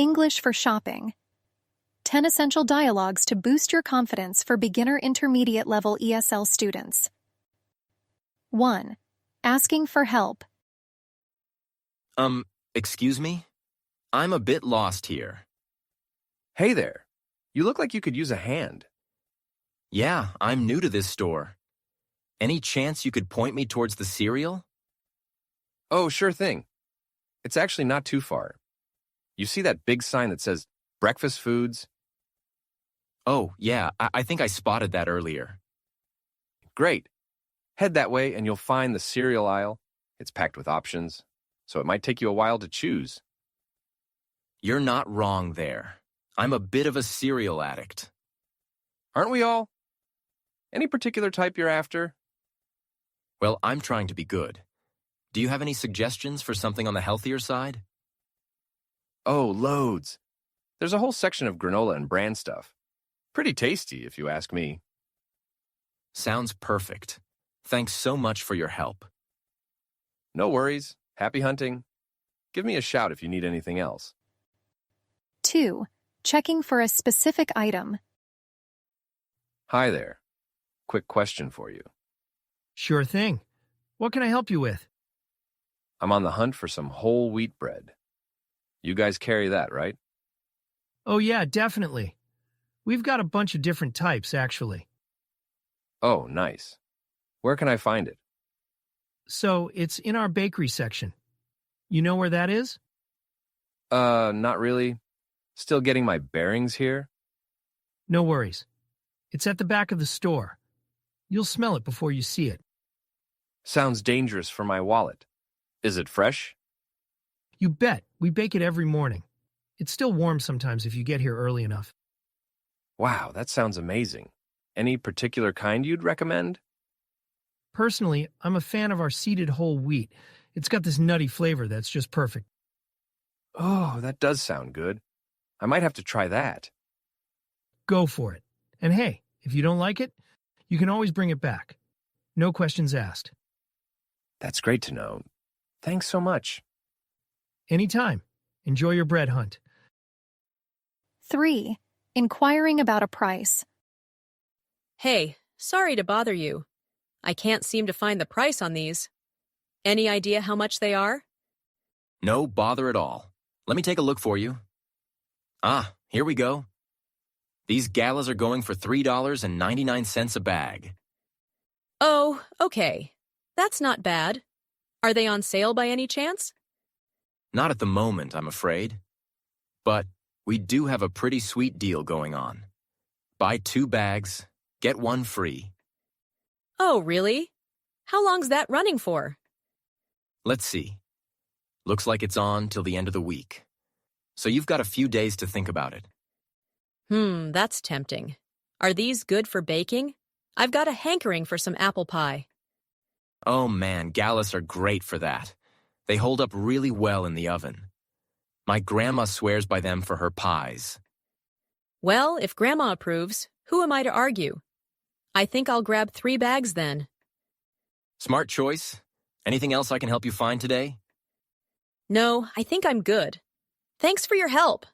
English for shopping. 10 essential dialogues to boost your confidence for beginner intermediate level ESL students. 1. Asking for help. Excuse me? I'm a bit lost here. Hey there. You look like you could use a hand. Yeah, I'm new to this store. Any chance you could point me towards the cereal? Oh, sure thing. It's actually not too far. You see that big sign that says breakfast foods? Oh, yeah, I think I spotted that earlier. Great. Head that way and you'll find the cereal aisle. It's packed with options, so it might take you a while to choose. You're not wrong there. I'm a bit of a cereal addict. Aren't we all? Any particular type you're after? Well, I'm trying to be good. Do you have any suggestions for something on the healthier side? Oh, loads. There's a whole section of granola and bran stuff. Pretty tasty, if you ask me. Sounds perfect. Thanks so much for your help. No worries. Happy hunting. Give me a shout if you need anything else. 2. Checking for a specific item. Hi there. Quick question for you. Sure thing. What can I help you with? I'm on the hunt for some whole wheat bread. You guys carry that, right? Oh yeah, definitely. We've got a bunch of different types, actually. Oh, nice. Where can I find it? So, it's in our bakery section. You know where that is? Not really. Still getting my bearings here. No worries. It's at the back of the store. You'll smell it before you see it. Sounds dangerous for my wallet. Is it fresh? You bet. We bake it every morning. It's still warm sometimes if you get here early enough. Wow, that sounds amazing. Any particular kind you'd recommend? Personally, I'm a fan of our seeded whole wheat. It's got this nutty flavor that's just perfect. Oh, that does sound good. I might have to try that. Go for it. And hey, if you don't like it, you can always bring it back. No questions asked. That's great to know. Thanks so much. Anytime. Enjoy your bread hunt. 3. Inquiring about a price. Hey, sorry to bother you. I can't seem to find the price on these. Any idea how much they are? No bother at all. Let me take a look for you. Ah, here we go. These galas are going for $3.99 a bag. Oh, okay. That's not bad. Are they on sale by any chance? Not at the moment, I'm afraid. But we do have a pretty sweet deal going on. Buy 2 bags, get 1 free. Oh, really? How long's that running for? Let's see. Looks like it's on till the end of the week. So you've got a few days to think about it. That's tempting. Are these good for baking? I've got a hankering for some apple pie. Oh man, galas are great for that. They hold up really well in the oven. My grandma swears by them for her pies. Well, if Grandma approves, who am I to argue? I think I'll grab 3 bags then. Smart choice. Anything else I can help you find today? No, I think I'm good. Thanks for your help.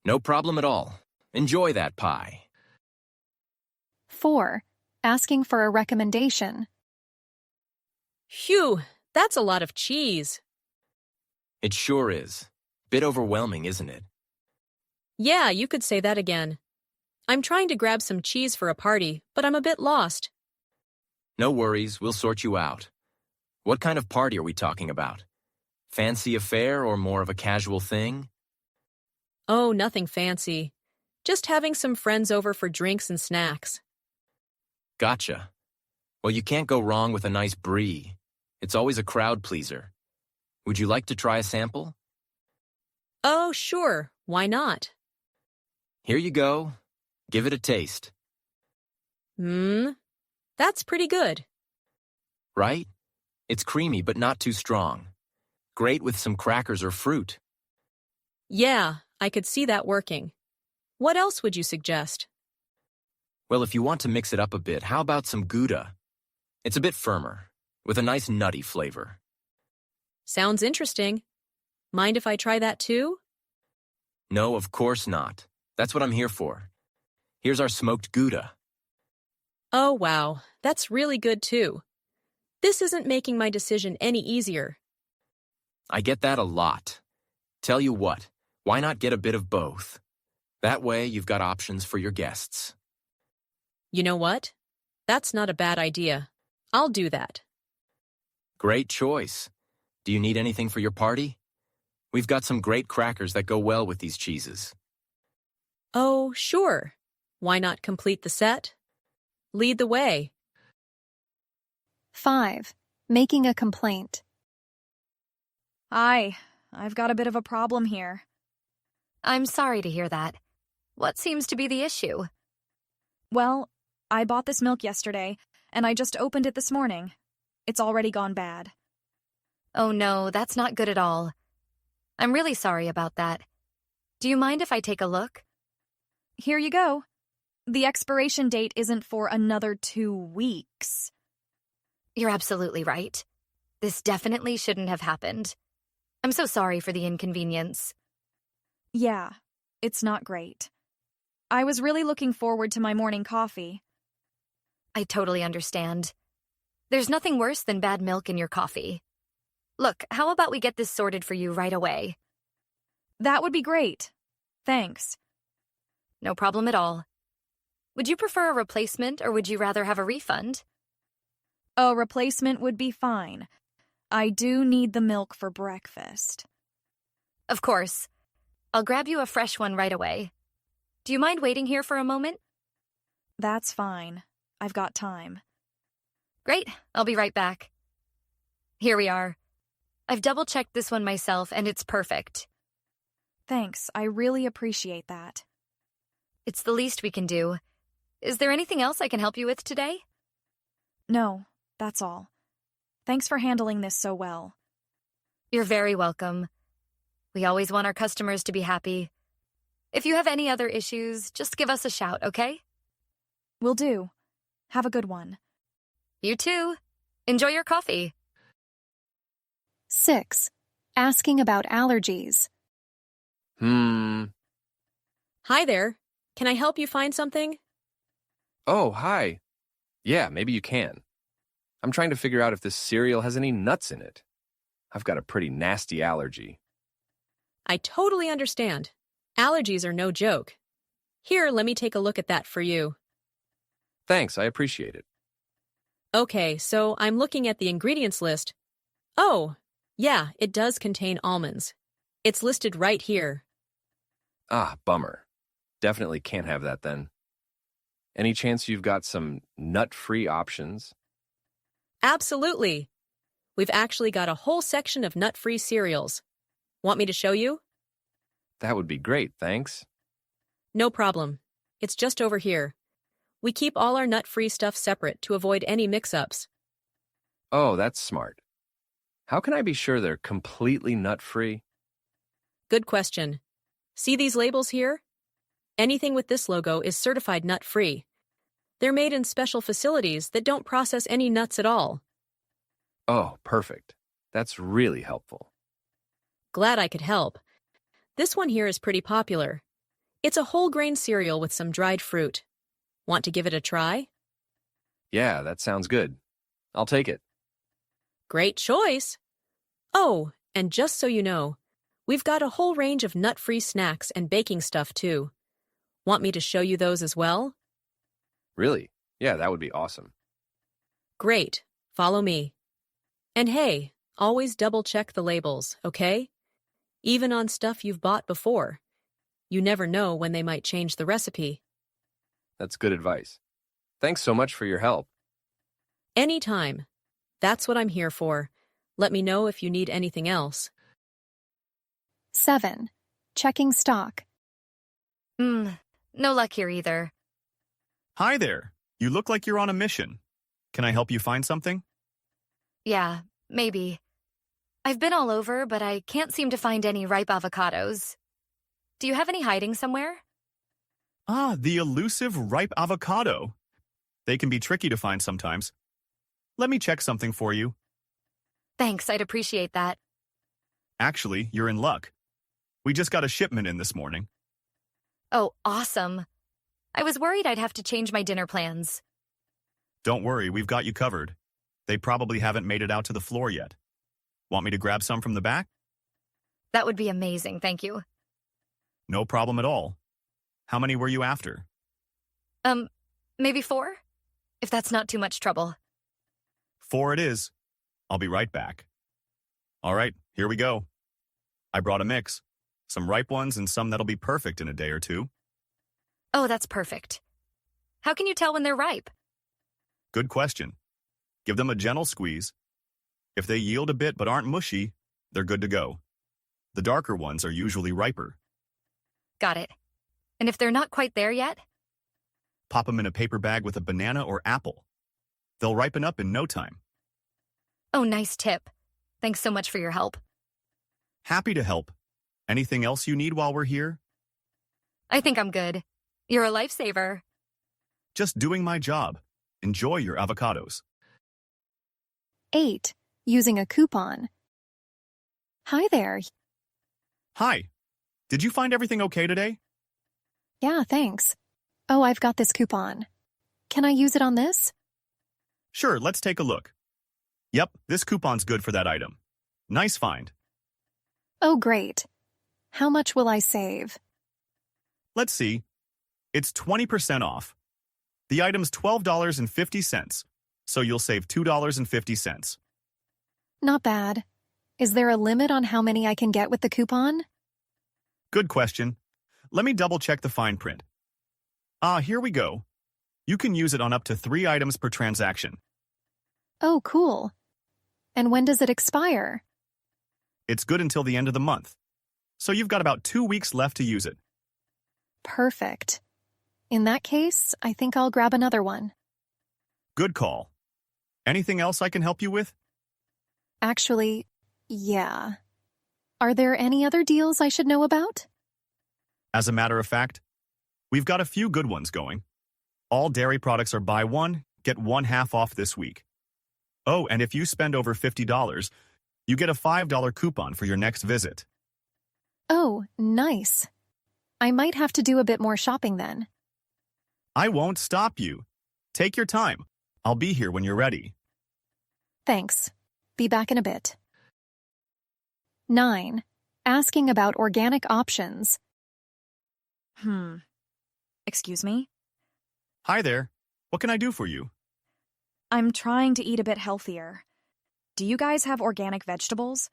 No problem at all. Enjoy that pie. 4. Asking for a recommendation. Phew, that's a lot of cheese. It sure is. Bit overwhelming, isn't it? Yeah, you could say that again. I'm trying to grab some cheese for a party, but I'm a bit lost. No worries, we'll sort you out. What kind of party are we talking about? Fancy affair or more of a casual thing? Oh, nothing fancy. Just having some friends over for drinks and snacks. Gotcha. Well, you can't go wrong with a nice brie. It's always a crowd pleaser. Would you like to try a sample? Oh, sure. Why not? Here you go. Give it a taste. That's pretty good. Right? It's creamy but not too strong. Great with some crackers or fruit. Yeah, I could see that working. What else would you suggest? Well, if you want to mix it up a bit, how about some Gouda? It's a bit firmer, with a nice nutty flavor. Sounds interesting. Mind if I try that too? No, of course not. That's what I'm here for. Here's our smoked Gouda. Oh, wow. That's really good, too. This isn't making my decision any easier. I get that a lot. Tell you what, why not get a bit of both? That way you've got options for your guests. You know what? That's not a bad idea. I'll do that. Great choice. Do you need anything for your party? We've got some great crackers that go well with these cheeses. Oh, sure. Why not complete the set? Lead the way. 5. Making a complaint. Hi, I've got a bit of a problem here. I'm sorry to hear that. What seems to be the issue? Well, I bought this milk yesterday, and I just opened it this morning. It's already gone bad. Oh no, that's not good at all. I'm really sorry about that. Do you mind if I take a look? Here you go. The expiration date isn't for another 2 weeks. You're absolutely right. This definitely shouldn't have happened. I'm so sorry for the inconvenience. Yeah, it's not great. I was really looking forward to my morning coffee. I totally understand. There's nothing worse than bad milk in your coffee. Look, how about we get this sorted for you right away? That would be great. Thanks. No problem at all. Would you prefer a replacement or would you rather have a refund? A replacement would be fine. I do need the milk for breakfast. Of course. I'll grab you a fresh one right away. Do you mind waiting here for a moment? That's fine. I've got time. Great, I'll be right back. Here we are. I've double-checked this one myself and it's perfect. Thanks, I really appreciate that. It's the least we can do. Is there anything else I can help you with today? No, that's all. Thanks for handling this so well. You're very welcome. We always want our customers to be happy. If you have any other issues, just give us a shout, okay? Will do. Have a good one. You too. Enjoy your coffee. 6. Asking about allergies. Hi there. Can I help you find something? Oh, hi. Yeah, maybe you can. I'm trying to figure out if this cereal has any nuts in it. I've got a pretty nasty allergy. I totally understand. Allergies are no joke. Here, let me take a look at that for you. Thanks, I appreciate it. Okay, so I'm looking at the ingredients list. Oh, yeah, it does contain almonds. It's listed right here. Ah, bummer. Definitely can't have that then. Any chance you've got some nut-free options? Absolutely. We've actually got a whole section of nut-free cereals. Want me to show you? That would be great, thanks. No problem. It's just over here. We keep all our nut-free stuff separate to avoid any mix-ups. Oh, that's smart. How can I be sure they're completely nut-free? Good question. See these labels here? Anything with this logo is certified nut-free. They're made in special facilities that don't process any nuts at all. Oh, perfect. That's really helpful. Glad I could help. This one here is pretty popular. It's a whole grain cereal with some dried fruit. Want to give it a try? Yeah, that sounds good. I'll take it. Great choice! Oh, and just so you know, we've got a whole range of nut-free snacks and baking stuff too. Want me to show you those as well? Really? Yeah, that would be awesome. Great. Follow me. And hey, always double-check the labels, okay? Even on stuff you've bought before. You never know when they might change the recipe. That's good advice. Thanks so much for your help. Anytime. That's what I'm here for. Let me know if you need anything else. 7. Checking stock. No luck here either. Hi there. You look like you're on a mission. Can I help you find something? Yeah, maybe. I've been all over, but I can't seem to find any ripe avocados. Do you have any hiding somewhere? Ah, the elusive ripe avocado. They can be tricky to find sometimes. Let me check something for you. Thanks, I'd appreciate that. Actually, you're in luck. We just got a shipment in this morning. Oh, awesome. I was worried I'd have to change my dinner plans. Don't worry, we've got you covered. They probably haven't made it out to the floor yet. Want me to grab some from the back? That would be amazing, thank you. No problem at all. How many were you after? Maybe 4? If that's not too much trouble. 4 it is. I'll be right back. All right, here we go. I brought a mix. Some ripe ones and some that'll be perfect in a day or two. Oh, that's perfect. How can you tell when they're ripe? Good question. Give them a gentle squeeze. If they yield a bit but aren't mushy, they're good to go. The darker ones are usually riper. Got it. And if they're not quite there yet? Pop them in a paper bag with a banana or apple. They'll ripen up in no time. Oh, nice tip. Thanks so much for your help. Happy to help. Anything else you need while we're here? I think I'm good. You're a lifesaver. Just doing my job. Enjoy your avocados. 8. Using a coupon. Hi there. Hi. Did you find everything okay today? Yeah, thanks. Oh, I've got this coupon. Can I use it on this? Sure, let's take a look. Yep, this coupon's good for that item. Nice find. Oh, great. How much will I save? Let's see. It's 20% off. The item's $12.50, so you'll save $2.50. Not bad. Is there a limit on how many I can get with the coupon? Good question. Let me double-check the fine print. Here we go. You can use it on up to 3 items per transaction. Oh, cool. And when does it expire? It's good until the end of the month, so you've got about 2 weeks left to use it. Perfect. In that case, I think I'll grab another one. Good call. Anything else I can help you with? Actually, yeah. Are there any other deals I should know about? As a matter of fact, we've got a few good ones going. All dairy products are buy one, get one half off this week. Oh, and if you spend over $50, you get a $5 coupon for your next visit. Oh, nice. I might have to do a bit more shopping then. I won't stop you. Take your time. I'll be here when you're ready. Thanks. Be back in a bit. 9. Asking about organic options. Excuse me? Hi there. What can I do for you? I'm trying to eat a bit healthier. Do you guys have organic vegetables?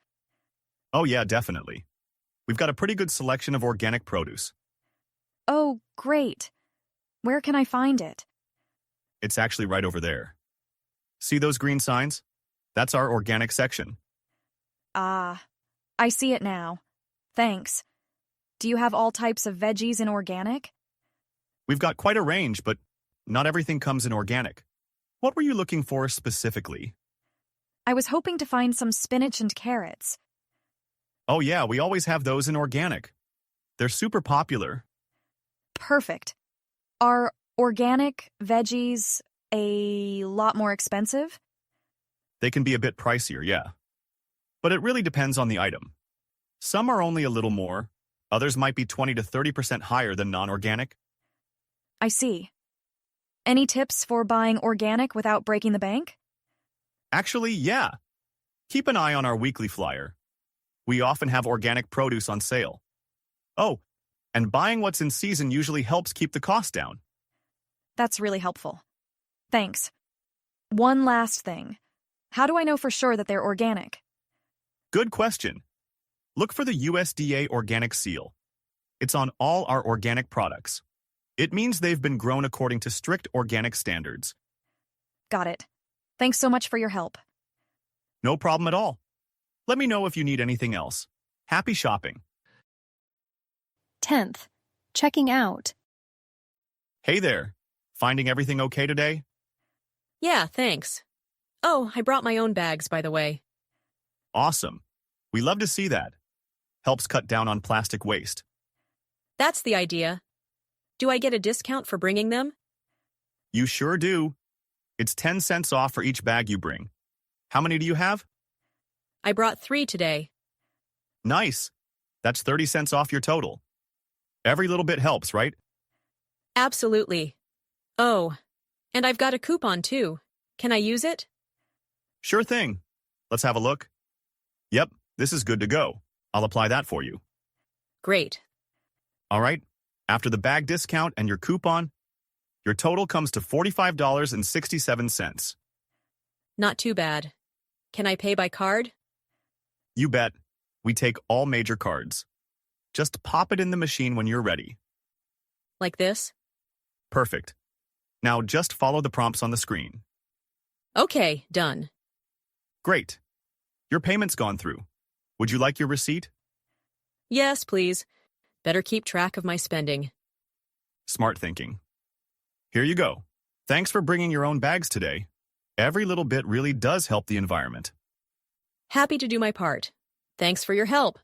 Oh yeah, definitely. We've got a pretty good selection of organic produce. Oh, great. Where can I find it? It's actually right over there. See those green signs? That's our organic section. Ah, I see it now. Thanks. Do you have all types of veggies in organic? We've got quite a range, but not everything comes in organic. What were you looking for specifically? I was hoping to find some spinach and carrots. Oh yeah, we always have those in organic. They're super popular. Perfect. Are organic veggies a lot more expensive? They can be a bit pricier, yeah. But it really depends on the item. Some are only a little more. Others might be 20 to 30% higher than non-organic. I see. Any tips for buying organic without breaking the bank? Actually, yeah. Keep an eye on our weekly flyer. We often have organic produce on sale. Oh, and buying what's in season usually helps keep the cost down. That's really helpful. Thanks. One last thing. How do I know for sure that they're organic? Good question. Look for the USDA organic seal. It's on all our organic products. It means they've been grown according to strict organic standards. Got it. Thanks so much for your help. No problem at all. Let me know if you need anything else. Happy shopping. 10th. Checking out. Hey there. Finding everything okay today? Yeah, thanks. Oh, I brought my own bags, by the way. Awesome. We love to see that. Helps cut down on plastic waste. That's the idea. Do I get a discount for bringing them? You sure do. It's 10 cents off for each bag you bring. How many do you have? I brought 3 today. Nice. That's 30 cents off your total. Every little bit helps, right? Absolutely. Oh, and I've got a coupon too. Can I use it? Sure thing. Let's have a look. Yep, this is good to go. I'll apply that for you. Great. All right. After the bag discount and your coupon, your total comes to $45.67. Not too bad. Can I pay by card? You bet. We take all major cards. Just pop it in the machine when you're ready. Like this? Perfect. Now just follow the prompts on the screen. Okay, done. Great. Your payment's gone through. Would you like your receipt? Yes, please. Better keep track of my spending. Smart thinking. Here you go. Thanks for bringing your own bags today. Every little bit really does help the environment. Happy to do my part. Thanks for your help.